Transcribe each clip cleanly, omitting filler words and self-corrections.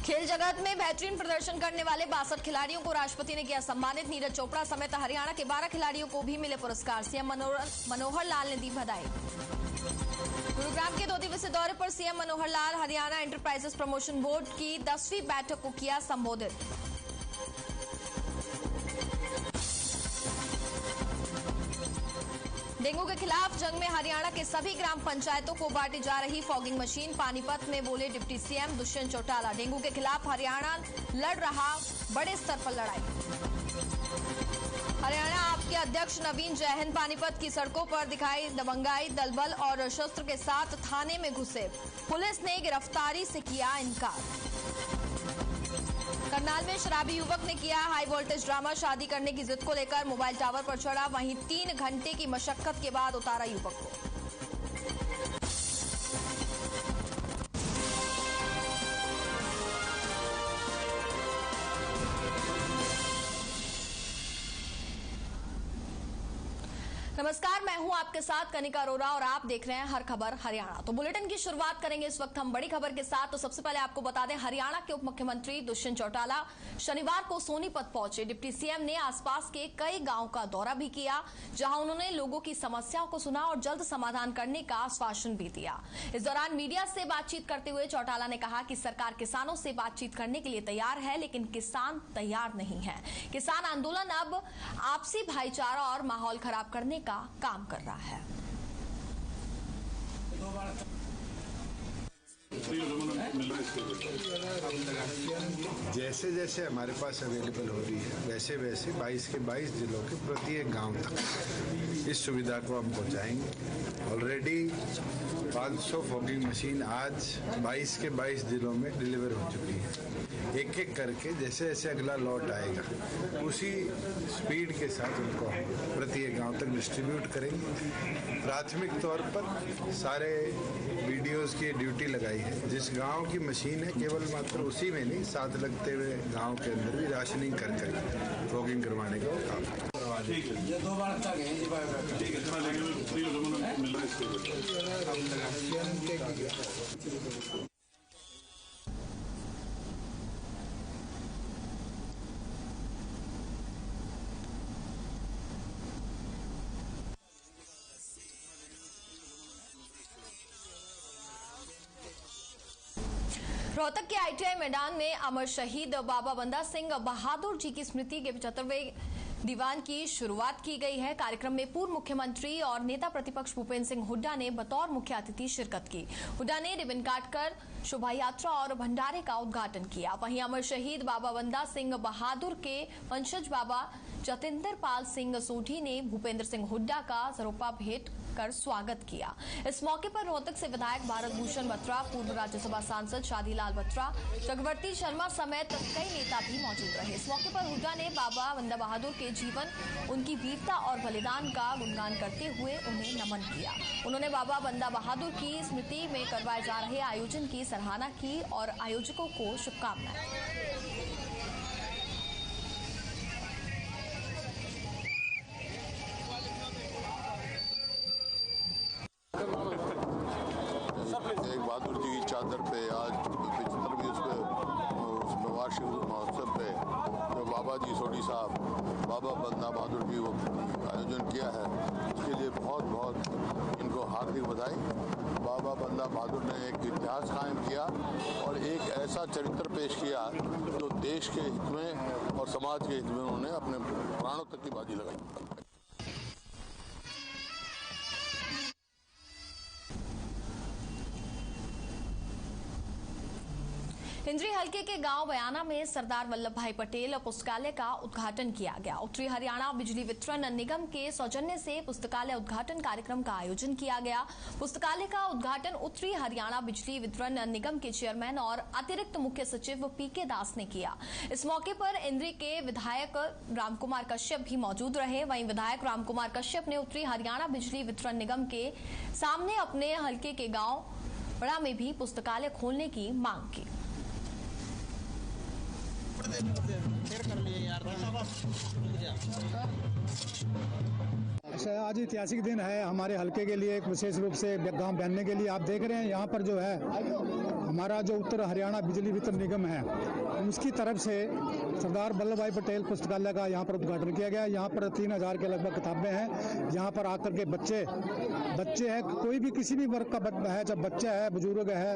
खेल जगत में बेहतरीन प्रदर्शन करने वाले 62 खिलाड़ियों को राष्ट्रपति ने किया सम्मानित। नीरज चोपड़ा समेत हरियाणा के 12 खिलाड़ियों को भी मिले पुरस्कार। सीएम मनोहर लाल ने दी बधाई। गुरुग्राम के 2 दिवसीय दौरे पर CM Manohar Lal Haryana enterprises promotion board की 10वीं बैठक को किया संबोधित। डेंगू के खिलाफ जंग में हरियाणा के सभी ग्राम पंचायतों को बांटी जा रही फॉगिंग मशीन। पानीपत में बोले deputy CM Dushyant Chautala. Dengue के खिलाफ हरियाणा लड़ रहा बड़े स्तर पर लड़ाई। हरियाणा आप के अध्यक्ष नवीन जयहिंद पानीपत की सड़कों पर दिखाई दबंगाई। दलबल और शस्त्र के साथ थाने में घुसे। पुलिस ने गिरफ्तारी से किया इनकार। करनाल में शराबी युवक ने किया हाई वोल्टेज ड्रामा। शादी करने की जिद को लेकर मोबाइल टावर पर चढ़ा। वहीं 3 घंटे की मशक्कत के बाद उतारा युवक को। नमस्कार, मैं हूं आपके साथ कनिका अरोरा और आप देख रहे हैं हर खबर हरियाणा। तो बुलेटिन की शुरुआत करेंगे इस वक्त हम बड़ी खबर के साथ। तो सबसे पहले आपको बता दें, हरियाणा के उप मुख्यमंत्री दुष्यंत चौटाला शनिवार को सोनीपत पहुंचे। डिप्टी सीएम ने आसपास के कई गांव का दौरा भी किया, जहां उन्होंने लोगों की समस्याओं को सुना और जल्द समाधान करने का आश्वासन भी दिया। इस दौरान मीडिया से बातचीत करते हुए चौटाला ने कहा कि सरकार किसानों से बातचीत करने के लिए तैयार है, लेकिन किसान तैयार नहीं है। किसान आंदोलन अब आपसी भाईचारा और माहौल खराब करने का काम कर रहा है। जैसे जैसे हमारे पास अवेलेबल हो रही है वैसे वैसे 22 के 22 जिलों के प्रत्येक गांव तक इस सुविधा को हम पहुंचाएंगे। ऑलरेडी 500 फॉगिंग मशीन आज 22 के 22 जिलों में डिलीवर हो चुकी है। एक एक करके जैसे जैसे अगला लॉट आएगा उसी स्पीड के साथ उनको प्रत्येक गांव तक डिस्ट्रीब्यूट करेंगे। प्राथमिक तौर पर सारे वीडियोस की ड्यूटी लगाई है। जिस गांव की मशीन है केवल मात्र उसी में नहीं, साथ लगते हुए गांव के अंदर भी राशनिंग कर करके फॉगिंग करवाने का काम ठीक है। ये 2 बार तक है। ठीक है, मिल रहा है। रोहतक के आईटीआई मैदान में अमर शहीद बाबा बंदा सिंह बहादुर जी की स्मृति के 75वें दीवान की शुरुआत की गई है। कार्यक्रम में पूर्व मुख्यमंत्री और नेता प्रतिपक्ष भूपेंद्र सिंह हुड्डा ने बतौर मुख्य अतिथि शिरकत की। हुड्डा ने रिबन काटकर शोभा यात्रा और भंडारे का उद्घाटन किया। वहीं अमर शहीद बाबा बंदा सिंह बहादुर के वंशज बाबा जतेंद्र पाल सिंह सोढ़ी ने भूपेंद्र सिंह हुड्डा का सरोपा भेंट कर स्वागत किया। इस मौके पर रोहतक से विधायक भारत भूषण बत्रा, पूर्व राज्यसभा सांसद शादीलाल बत्रा, चक्रवर्ती शर्मा समेत कई नेता भी मौजूद रहे। इस मौके पर हुड्डा ने बाबा बंदा बहादुर के जीवन, उनकी वीरता और बलिदान का गुणगान करते हुए उन्हें नमन किया। उन्होंने बाबा बंदा बहादुर की स्मृति में करवाए जा रहे आयोजन की सराहना की और आयोजकों को शुभकामनाएं। एक बहादुर जी की चादर पे आज 75वीं उसमें वार्षिक महोत्सव पे जो बाबा जी सोढ़ी साहब बाबा बंदा बहादुर जी को आयोजन किया है, इसके लिए बहुत बहुत इनको हार्दिक बधाई। बाबा बंदा बहादुर ने एक इतिहास कायम किया और एक ऐसा चरित्र पेश किया जो देश के हित में और समाज के हित में उन्होंने अपने प्राणों तक की बाजी लगाई। हिंद्री हलके के गांव बयाना में सरदार वल्लभ भाई पटेल पुस्तकालय का उद्घाटन किया गया। उत्तरी हरियाणा बिजली वितरण निगम के सौजन्य से पुस्तकालय उद्घाटन कार्यक्रम का आयोजन किया गया। पुस्तकालय का उद्घाटन उत्तरी हरियाणा बिजली वितरण निगम के चेयरमैन और अतिरिक्त मुख्य सचिव पीके दास ने किया। इस मौके पर इंद्री के विधायक रामकुमार कश्यप भी मौजूद रहे। वहीं विधायक रामकुमार कश्यप ने उत्तरी हरियाणा बिजली वितरण निगम के सामने अपने हलके के गांव बड़ा में भी पुस्तकालय खोलने की मांग की। शेयर कर लिए यार। अच्छा, आज ऐतिहासिक दिन है हमारे हलके के लिए, एक विशेष रूप से गांव बनने के लिए। आप देख रहे हैं यहाँ पर जो है हमारा जो उत्तर हरियाणा बिजली वितरण निगम है, उसकी तरफ से सरदार वल्लभ भाई पटेल पुस्तकालय का यहाँ पर उद्घाटन किया गया। यहाँ पर 3000 के लगभग किताबें हैं। यहाँ पर आकर के बच्चे हैं, कोई भी किसी भी वर्ग का है, चाहे बच्चा है, बुजुर्ग है,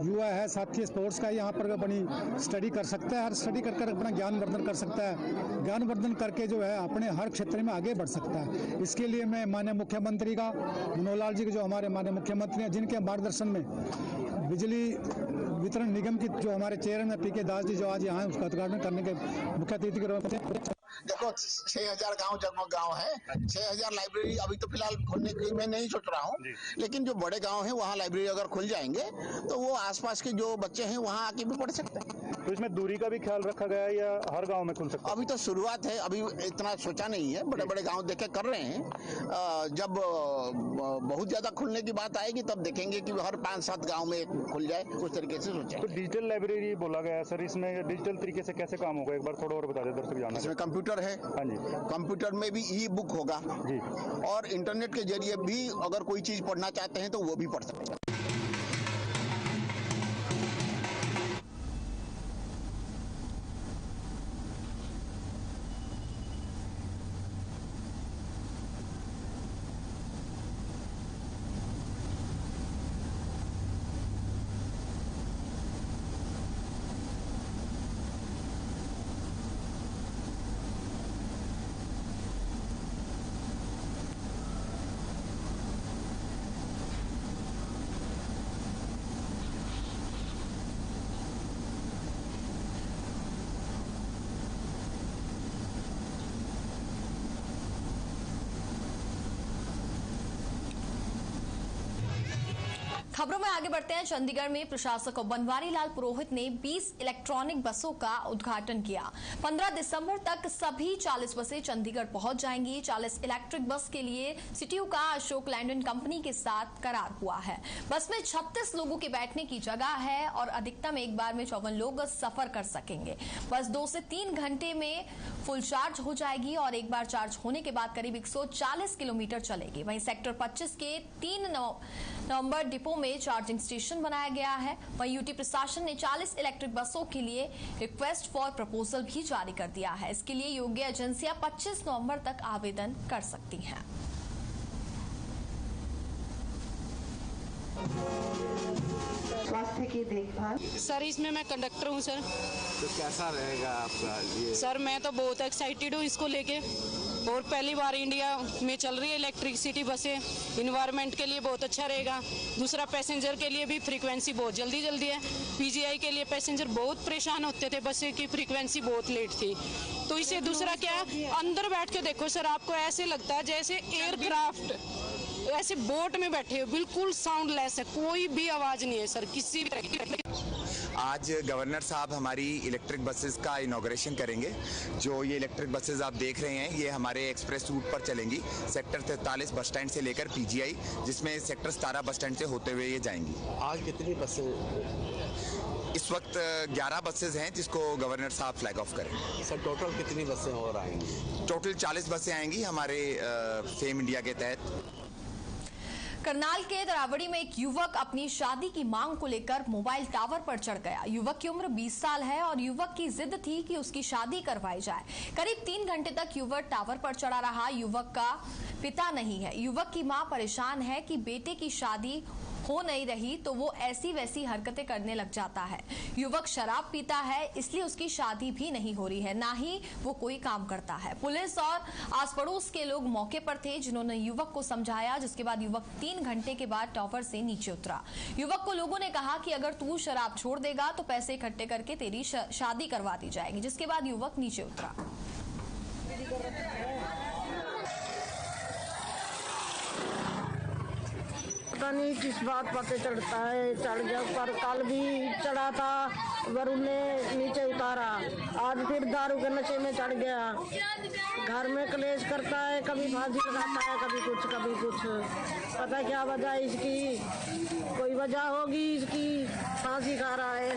युवा है, साथी स्पोर्ट्स का, यहाँ पर अपनी स्टडी कर सकता है। हर स्टडी कर अपना ज्ञानवर्धन कर सकता है। ज्ञानवर्धन करके जो है अपने हर क्षेत्र में आगे बढ़ सकता है। इसके लिए मैं माननीय मुख्यमंत्री का, मनोहर लाल जी के, जो हमारे माननीय मुख्यमंत्री हैं, जिनके मार्गदर्शन में बिजली वितरण निगम की जो हमारे चेयरमैन पीके दास जी जो आज यहाँ उसका उद्घाटन करने के मुख्य अतिथि के रूप में। देखो 6000 गांव जगमग गांव है, 6000 लाइब्रेरी अभी तो फिलहाल खोलने की मैं नहीं सोच रहा हूँ, लेकिन जो बड़े गांव हैं वहाँ लाइब्रेरी अगर खुल जाएंगे तो वो आसपास के जो बच्चे हैं वहाँ आके भी पढ़ सकते हैं। तो इसमें दूरी का भी ख्याल रखा गया है या हर गांव में खुल सकता है? अभी तो शुरुआत है, अभी इतना सोचा नहीं है। बड़े बड़े गांव देखे कर रहे हैं। जब बहुत ज्यादा खुलने की बात आएगी तब देखेंगे कि हर 5-7 गांव में खुल जाए, उस तरीके से सोचा। तो डिजिटल लाइब्रेरी बोला गया है सर, इसमें डिजिटल तरीके से कैसे काम होगा, एक बार थोड़ा और बता दें दर्शक जानना। इसमें कंप्यूटर है। हाँ जी। कंप्यूटर में भी ई बुक होगा जी, और इंटरनेट के जरिए भी अगर कोई चीज पढ़ना चाहते हैं तो वो भी पढ़ सकते हैं। खबरों में आगे बढ़ते हैं। चंडीगढ़ में प्रशासक बनवारी लाल पुरोहित ने 20 इलेक्ट्रॉनिक बसों का उद्घाटन किया। 15 दिसंबर तक सभी 40 बसें चंडीगढ़ पहुंच जाएंगी। 40 इलेक्ट्रिक बस के लिए सीटीयू का अशोक लैंडन कंपनी के साथ करार हुआ है। बस में 36 लोगों के बैठने की जगह है और अधिकतम एक बार में 54 लोग सफर कर सकेंगे। बस 2 से 3 घंटे में फुल चार्ज हो जाएगी और एक बार चार्ज होने के बाद करीब 140 किलोमीटर चलेगी। वहीं सेक्टर 25 के 3 नवंबर डिपो में चार्जिंग स्टेशन बनाया गया है। वहीं यूटी प्रशासन ने 40 इलेक्ट्रिक बसों के लिए रिक्वेस्ट फॉर प्रपोजल भी जारी कर दिया है। इसके लिए योग्य एजेंसियां 25 नवंबर तक आवेदन कर सकती हैं। स्वास्थ्य की देखभाल। सर इसमें मैं कंडक्टर हूँ सर। तो कैसा रहेगा आपका ये? सर मैं तो बहुत एक्साइटेड हूँ इसको लेके, और पहली बार इंडिया में चल रही है इलेक्ट्रिसिटी बसें। इन्वायरमेंट के लिए बहुत अच्छा रहेगा। दूसरा पैसेंजर के लिए भी फ्रीक्वेंसी बहुत जल्दी है। पीजीआई के लिए पैसेंजर बहुत परेशान होते थे, बसें की फ्रीक्वेंसी बहुत लेट थी। तो इसे दूसरा क्या, अंदर बैठ के देखो सर, आपको ऐसे लगता है जैसे एयरक्राफ्ट, ऐसे बोट में बैठे हो, बिल्कुल साउंड लेस है, कोई भी आवाज नहीं है सर किसी भी तरह की। आज गवर्नर साहब हमारी इलेक्ट्रिक बसेस का इनॉग्रेशन करेंगे। जो ये इलेक्ट्रिक बसेस आप देख रहे हैं ये हमारे एक्सप्रेस रूट पर चलेंगी, सेक्टर 43 बस स्टैंड से लेकर पीजीआई, जिसमें सेक्टर 17 बस स्टैंड से होते हुए ये जाएंगी। आज कितनी बसें? इस वक्त 11 बसेस हैं जिसको गवर्नर साहब फ्लैग ऑफ करेंगे। सर टोटल कितनी बसें और आएंगी? टोटल 40 बसें आएंगी हमारे फेम इंडिया के तहत। करनाल के दरावड़ी में एक युवक अपनी शादी की मांग को लेकर मोबाइल टावर पर चढ़ गया। युवक की उम्र 20 साल है और युवक की जिद थी कि उसकी शादी करवाई जाए। करीब 3 घंटे तक युवक टावर पर चढ़ा रहा। युवक का पिता नहीं है। युवक की मां परेशान है कि बेटे की शादी हो नहीं रही तो वो ऐसी वैसी हरकतें करने लग जाता है। युवक शराब पीता है, इसलिए उसकी शादी भी नहीं हो रही है, ना ही वो कोई काम करता है। पुलिस और आस पड़ोस के लोग मौके पर थे जिन्होंने युवक को समझाया, जिसके बाद युवक 3 घंटे के बाद टावर से नीचे उतरा। युवक को लोगों ने कहा कि अगर तू शराब छोड़ देगा तो पैसे इकट्ठे करके तेरी शादी करवा दी जाएगी, जिसके बाद युवक नीचे उतरा। पता नहीं किस बात पर चढ़ता है, चढ़ गया पर कल भी चढ़ा था, वरुण ने नीचे उतारा। आज फिर दारू के नशे में चढ़ गया। घर में क्लेश करता है, कभी फांसी लगाता है, कभी कुछ। पता क्या वजह है इसकी? कोई वजह होगी इसकी, फांसी खा रहा है।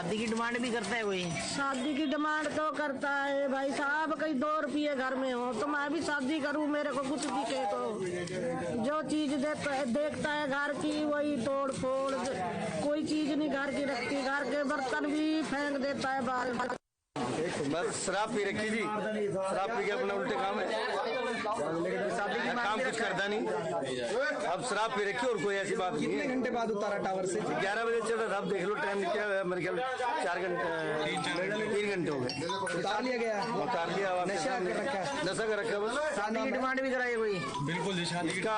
शादी की डिमांड भी करता है कोई? शादी की डिमांड तो करता है भाई साहब, कहीं 2 रुपये घर में हो तो मैं भी शादी करूं, मेरे को कुछ दिखे तो। जो चीज देखता है घर की वही तोड़ फोड़, कोई चीज नहीं घर की रखती, घर के बर्तन भी फेंक देता है बाहर। बस शराब पी रखी थी, शराब पी के अपना उल्टे काम है, काम कुछ करता नहीं। अब शराब पी रखी और कोई ऐसी बात नहीं। कितने घंटे बाद उतारा टावर से? 11 बजे चल रहा था, अब देख लो टाइम क्या है, मेरे ख्याल 4 घंटे 3 घंटे हो गए। उतार लिया गया? उतार लिया, नशा कर रखा बस। शादी की डिमांड भी कराई कोई? बिल्कुल जी, शादी का।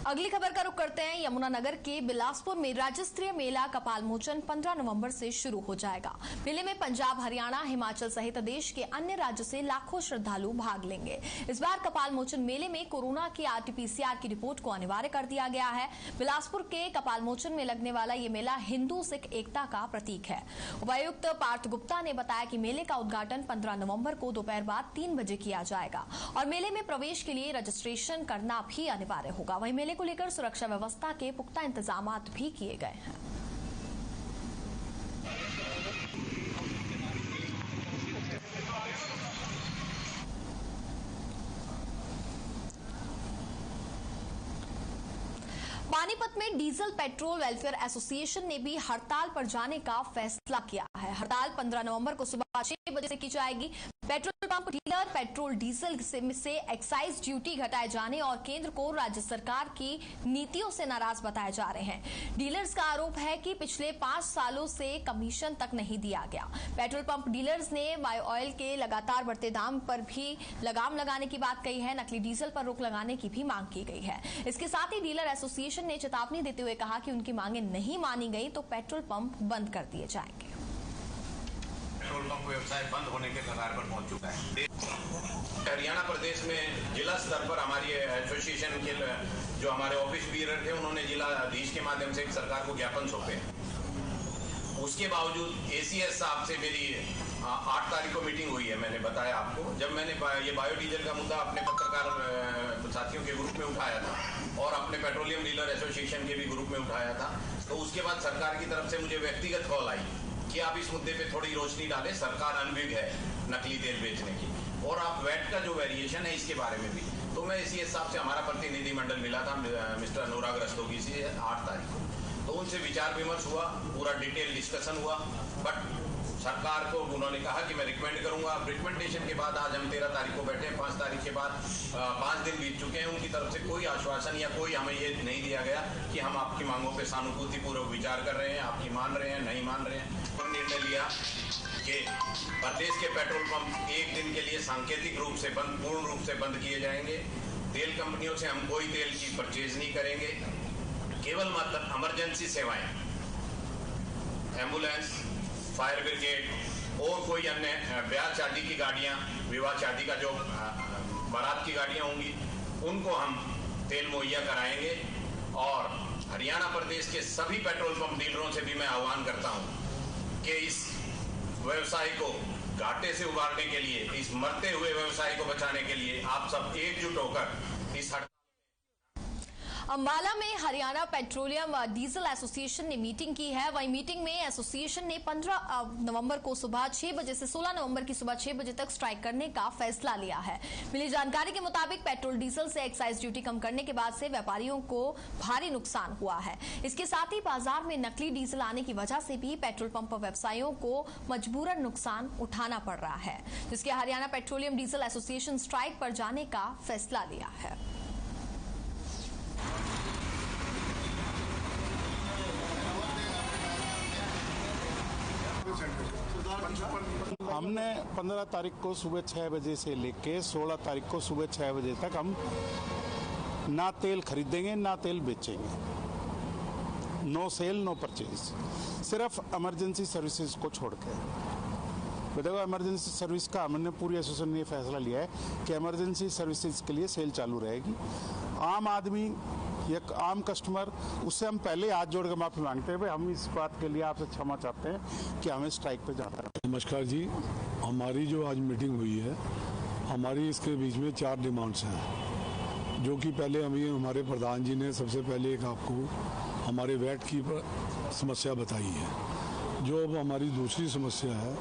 अगली खबर का रुख करते हैं। यमुनानगर के बिलासपुर में राज्य स्तरीय मेला कपालमोचन 15 नवंबर से शुरू हो जाएगा। मेले में पंजाब, हरियाणा, हिमाचल सहित देश के अन्य राज्य से लाखों श्रद्धालु भाग लेंगे। इस बार कपालमोचन मेले में कोरोना की RT-PCR की रिपोर्ट को अनिवार्य कर दिया गया है। बिलासपुर के कपालमोचन में लगने वाला ये मेला हिंदू सिख एकता का प्रतीक है। उपायुक्त पार्थ गुप्ता ने बताया कि मेले का उद्घाटन 15 नवंबर को दोपहर बाद 3 बजे किया जाएगा और मेले में प्रवेश के लिए रजिस्ट्रेशन करना भी अनिवार्य होगा। वहीं मेले को लेकर सुरक्षा व्यवस्था के पुख्ता इंतजाम भी किए गए हैं। पानीपत में डीजल पेट्रोल वेलफेयर एसोसिएशन ने भी हड़ताल पर जाने का फैसला किया है। हड़ताल 15 नवंबर को सुबह 6 बजे से की जाएगी। Petrol pump dealer petrol diesel से एक्साइज ड्यूटी घटाए जाने और केंद्र को राज्य सरकार की नीतियों से नाराज बताए जा रहे हैं। डीलर्स का आरोप है कि पिछले 5 सालों से कमीशन तक नहीं दिया गया। पेट्रोल पंप डीलर्स ने बायो ऑयल के लगातार बढ़ते दाम पर भी लगाम लगाने की बात कही है। नकली डीजल पर रोक लगाने की भी मांग की गई है। इसके साथ ही डीलर एसोसिएशन ने चेतावनी देते हुए कहा कि उनकी मांगे नहीं मानी गई तो पेट्रोल पंप बंद कर दिए जाएंगे। पेट्रोल पंप व्यवसाय बंद होने के कगार पर पहुंच चुका है। हरियाणा प्रदेश में जिला स्तर पर हमारी एसोसिएशन के जो हमारे ऑफिस बीरर थे उन्होंने जिलाधीश के माध्यम से सरकार को ज्ञापन सौंपे। उसके बावजूद ACS साहब से मेरी 8 तारीख को मीटिंग हुई है। मैंने बताया आपको, जब मैंने ये बायोडीजल का मुद्दा अपने पत्रकार साथियों के ग्रुप में उठाया था और अपने पेट्रोलियम डीलर एसोसिएशन के भी ग्रुप में उठाया था, तो उसके बाद सरकार की तरफ से मुझे व्यक्तिगत कॉल आई कि आप इस मुद्दे पे थोड़ी रोशनी डालें, सरकार अनभिज्ञ है नकली तेल बेचने की, और आप वैट का जो वेरिएशन है इसके बारे में भी। तो मैं ACS साहब से, हमारा प्रतिनिधिमंडल मिला था मिस्टर अनुराग रस्तोगी से 8 तारीख को, तो उनसे विचार विमर्श हुआ, पूरा डिटेल डिस्कशन हुआ। बट सरकार को उन्होंने कहा कि मैं रिकमेंड करूंगा। रिकमेंडेशन के बाद आज हम 13 तारीख को बैठे, 5 तारीख के बाद 5 दिन बीत चुके हैं। उनकी तरफ से कोई आश्वासन या कोई हमें ये नहीं दिया गया कि हम आपकी मांगों पे सहानुभूतिपूर्वक विचार कर रहे हैं, आपकी मान रहे हैं, नहीं मान रहे हैं। और निर्णय लिया कि प्रदेश के पेट्रोल पंप 1 दिन के लिए सांकेतिक रूप से बंद, पूर्ण रूप से बंद किए जाएंगे। तेल कंपनियों से हम कोई तेल की परचेज नहीं करेंगे। केवल मात्र इमरजेंसी सेवाएं, एम्बुलेंस, फायर ब्रिगेड और कोई अन्य ब्याह शादी की गाड़ियां, विवाह शादी का जो बारात की गाड़ियां होंगी, उनको हम तेल मुहैया कराएंगे। और हरियाणा प्रदेश के सभी पेट्रोल पंप डीलरों से भी मैं आह्वान करता हूं कि इस व्यवसाय को घाटे से उबारने के लिए, इस मरते हुए व्यवसाय को बचाने के लिए आप सब एकजुट होकर इस अंबाला में हरियाणा पेट्रोलियम डीजल एसोसिएशन ने मीटिंग की है। वहीं मीटिंग में एसोसिएशन ने 15 नवंबर को सुबह 6 बजे से 16 नवंबर की सुबह 6 बजे तक स्ट्राइक करने का फैसला लिया है। मिली जानकारी के मुताबिक पेट्रोल डीजल से एक्साइज ड्यूटी कम करने के बाद से व्यापारियों को भारी नुकसान हुआ है। इसके साथ ही बाजार में नकली डीजल आने की वजह से भी पेट्रोल पंप व्यवसायियों को मजबूरन नुकसान उठाना पड़ रहा है, जिसके Haryana petroleum diesel association strike पर जाने का फैसला लिया है। हमने 15 तारीख को सुबह 6 बजे से लेके 16 तारीख को सुबह 6 बजे तक हम ना तेल खरीदेंगे ना तेल बेचेंगे। नो सेल नो परचेज, सिर्फ इमरजेंसी सर्विसेज को छोड़ के। देखो, इमरजेंसी सर्विस का हमने पूरी एसोसिएशन ने फैसला लिया है कि इमरजेंसी सर्विसेज के लिए सेल चालू रहेगी। आम आदमी या आम कस्टमर, उससे हम पहले हाथ जोड़ कर माफ़ी मांगते हैं। भाई, हम इस बात के लिए आपसे क्षमा चाहते हैं कि हमें स्ट्राइक पे जाना है। नमस्कार जी, हमारी जो आज मीटिंग हुई है, हमारी इसके बीच में 4 डिमांड्स हैं, जो कि पहले हमारे प्रधान जी ने सबसे पहले एक आपको हमारे वैट की समस्या बताई है। जो अब हमारी दूसरी समस्या है,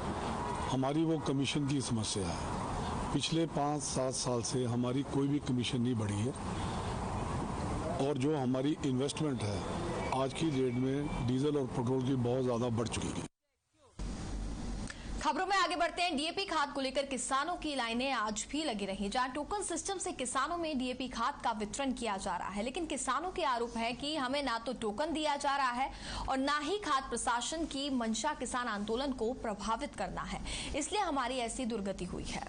हमारी वो कमीशन की समस्या है। पिछले 5-7 साल से हमारी कोई भी कमीशन नहीं बढ़ी है और जो हमारी इन्वेस्टमेंट है आज की डेट में डीजल और पेट्रोल की बहुत ज़्यादा बढ़ चुकी है। खबरों में आगे बढ़ते हैं। डीएपी खाद को लेकर किसानों की लाइनें आज भी लगी रही, जहां टोकन सिस्टम से किसानों में डीएपी खाद का वितरण किया जा रहा है, लेकिन किसानों के आरोप है कि हमें ना तो टोकन दिया जा रहा है और ना ही खाद प्रशासन की मंशा किसान आंदोलन को प्रभावित करना है, इसलिए हमारी ऐसी दुर्गति हुई है।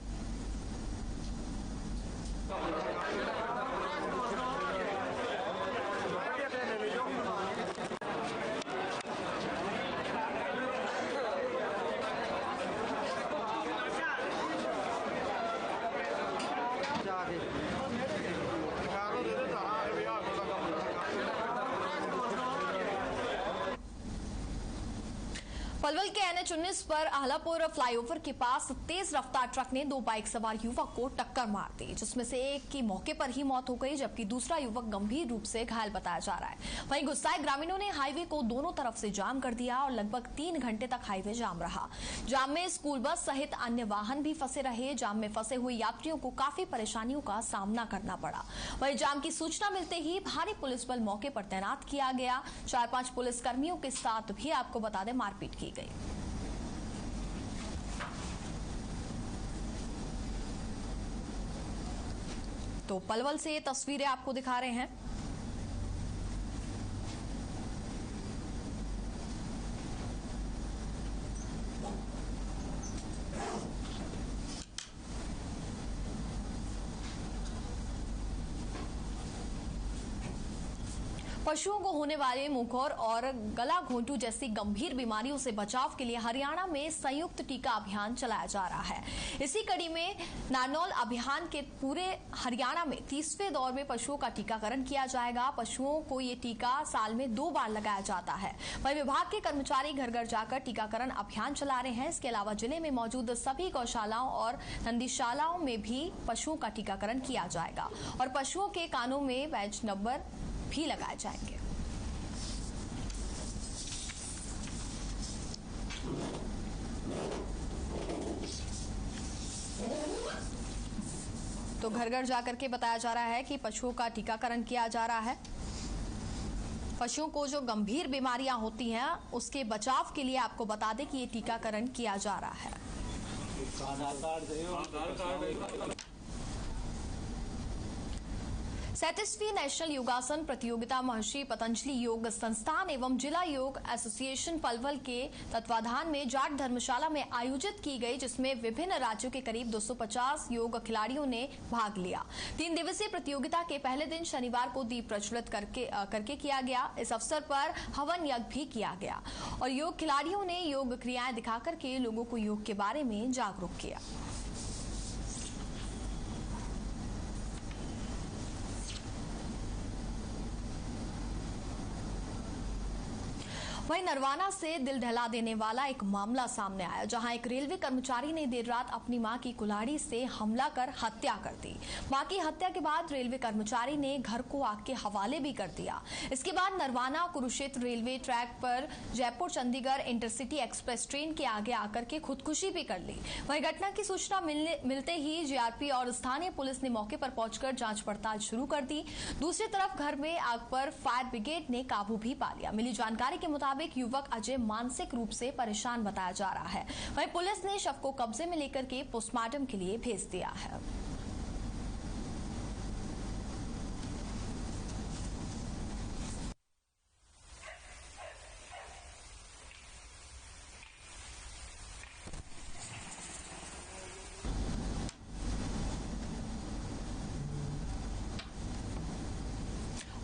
पलवल के NH-19 पर आहलापुर फ्लाईओवर के पास तेज रफ्तार ट्रक ने 2 बाइक सवार युवक को टक्कर मार दी, जिसमें से एक की मौके पर ही मौत हो गई, जबकि दूसरा युवक गंभीर रूप से घायल बताया जा रहा है। वहीं गुस्साए ग्रामीणों ने हाईवे को दोनों तरफ से जाम कर दिया और लगभग 3 घंटे तक हाईवे जाम रहा। जाम में स्कूल बस सहित अन्य वाहन भी फंसे रहे। जाम में फंसे हुए यात्रियों को काफी परेशानियों का सामना करना पड़ा। वहीं जाम की सूचना मिलते ही भारी पुलिस बल मौके पर तैनात किया गया। 4-5 पुलिस कर्मियों के साथ भी आपको बता दें मारपीट की गई। तो पलवल से ये तस्वीरें आपको दिखा रहे हैं। पशुओं को होने वाले मुंहखोर और गला घोंटू जैसी गंभीर बीमारियों से बचाव के लिए हरियाणा में संयुक्त टीका अभियान चलाया जा रहा है। इसी कड़ी में नारनौल अभियान के पूरे हरियाणा में 30वें दौर में पशुओं का टीकाकरण किया जाएगा। पशुओं को ये टीका साल में 2 बार लगाया जाता है। वहीं विभाग के कर्मचारी घर घर जाकर टीकाकरण अभियान चला रहे हैं। इसके अलावा जिले में मौजूद सभी गौशालाओं और नंदीशालाओं में भी पशुओं का टीकाकरण किया जाएगा और पशुओं के कानों में बैज नंबर भी लगाए जाएंगे। तो घर घर जाकर के बताया जा रहा है कि पशुओं का टीकाकरण किया जा रहा है। पशुओं को जो गंभीर बीमारियां होती हैं उसके बचाव के लिए आपको बता दें कि ये टीकाकरण किया जा रहा है। 37वीं नेशनल योगासन प्रतियोगिता महर्षि पतंजलि योग संस्थान एवं जिला योग एसोसिएशन पलवल के तत्वाधान में जाट धर्मशाला में आयोजित की गई, जिसमें विभिन्न राज्यों के करीब 250 योग खिलाड़ियों ने भाग लिया। 3 दिवसीय प्रतियोगिता के पहले दिन शनिवार को दीप प्रज्वलित करके किया गया। इस अवसर पर हवन यज्ञ भी किया गया और योग खिलाड़ियों ने योग क्रियाएं दिखाकर के लोगों को योग के बारे में जागरूक किया। वहीं नरवाना से दिल दहला देने वाला एक मामला सामने आया, जहां एक रेलवे कर्मचारी ने देर रात अपनी मां की कुल्हाड़ी से हमला कर हत्या कर दी। मां की हत्या के बाद रेलवे कर्मचारी ने घर को आग के हवाले भी कर दिया। इसके बाद नरवाना कुरुक्षेत्र रेलवे ट्रैक पर Jaipur Chandigarh intercity express train के आगे आकर के खुदकुशी भी कर ली। वहीं घटना की सूचना मिलते ही जीआरपी और स्थानीय पुलिस ने मौके पर पहुंचकर जांच पड़ताल शुरू कर दी। दूसरी तरफ घर में आग पर फायर ब्रिगेड ने काबू भी पा लिया। मिली जानकारी के मुताबिक युवक अजय मानसिक रूप से परेशान बताया जा रहा है। वहीं पुलिस ने शव को कब्जे में लेकर के पोस्टमार्टम के लिए भेज दिया है।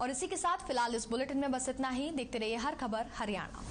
और इसी के साथ फिलहाल इस बुलेटिन में बस इतना ही। देखते रहिए हर खबर हरियाणा।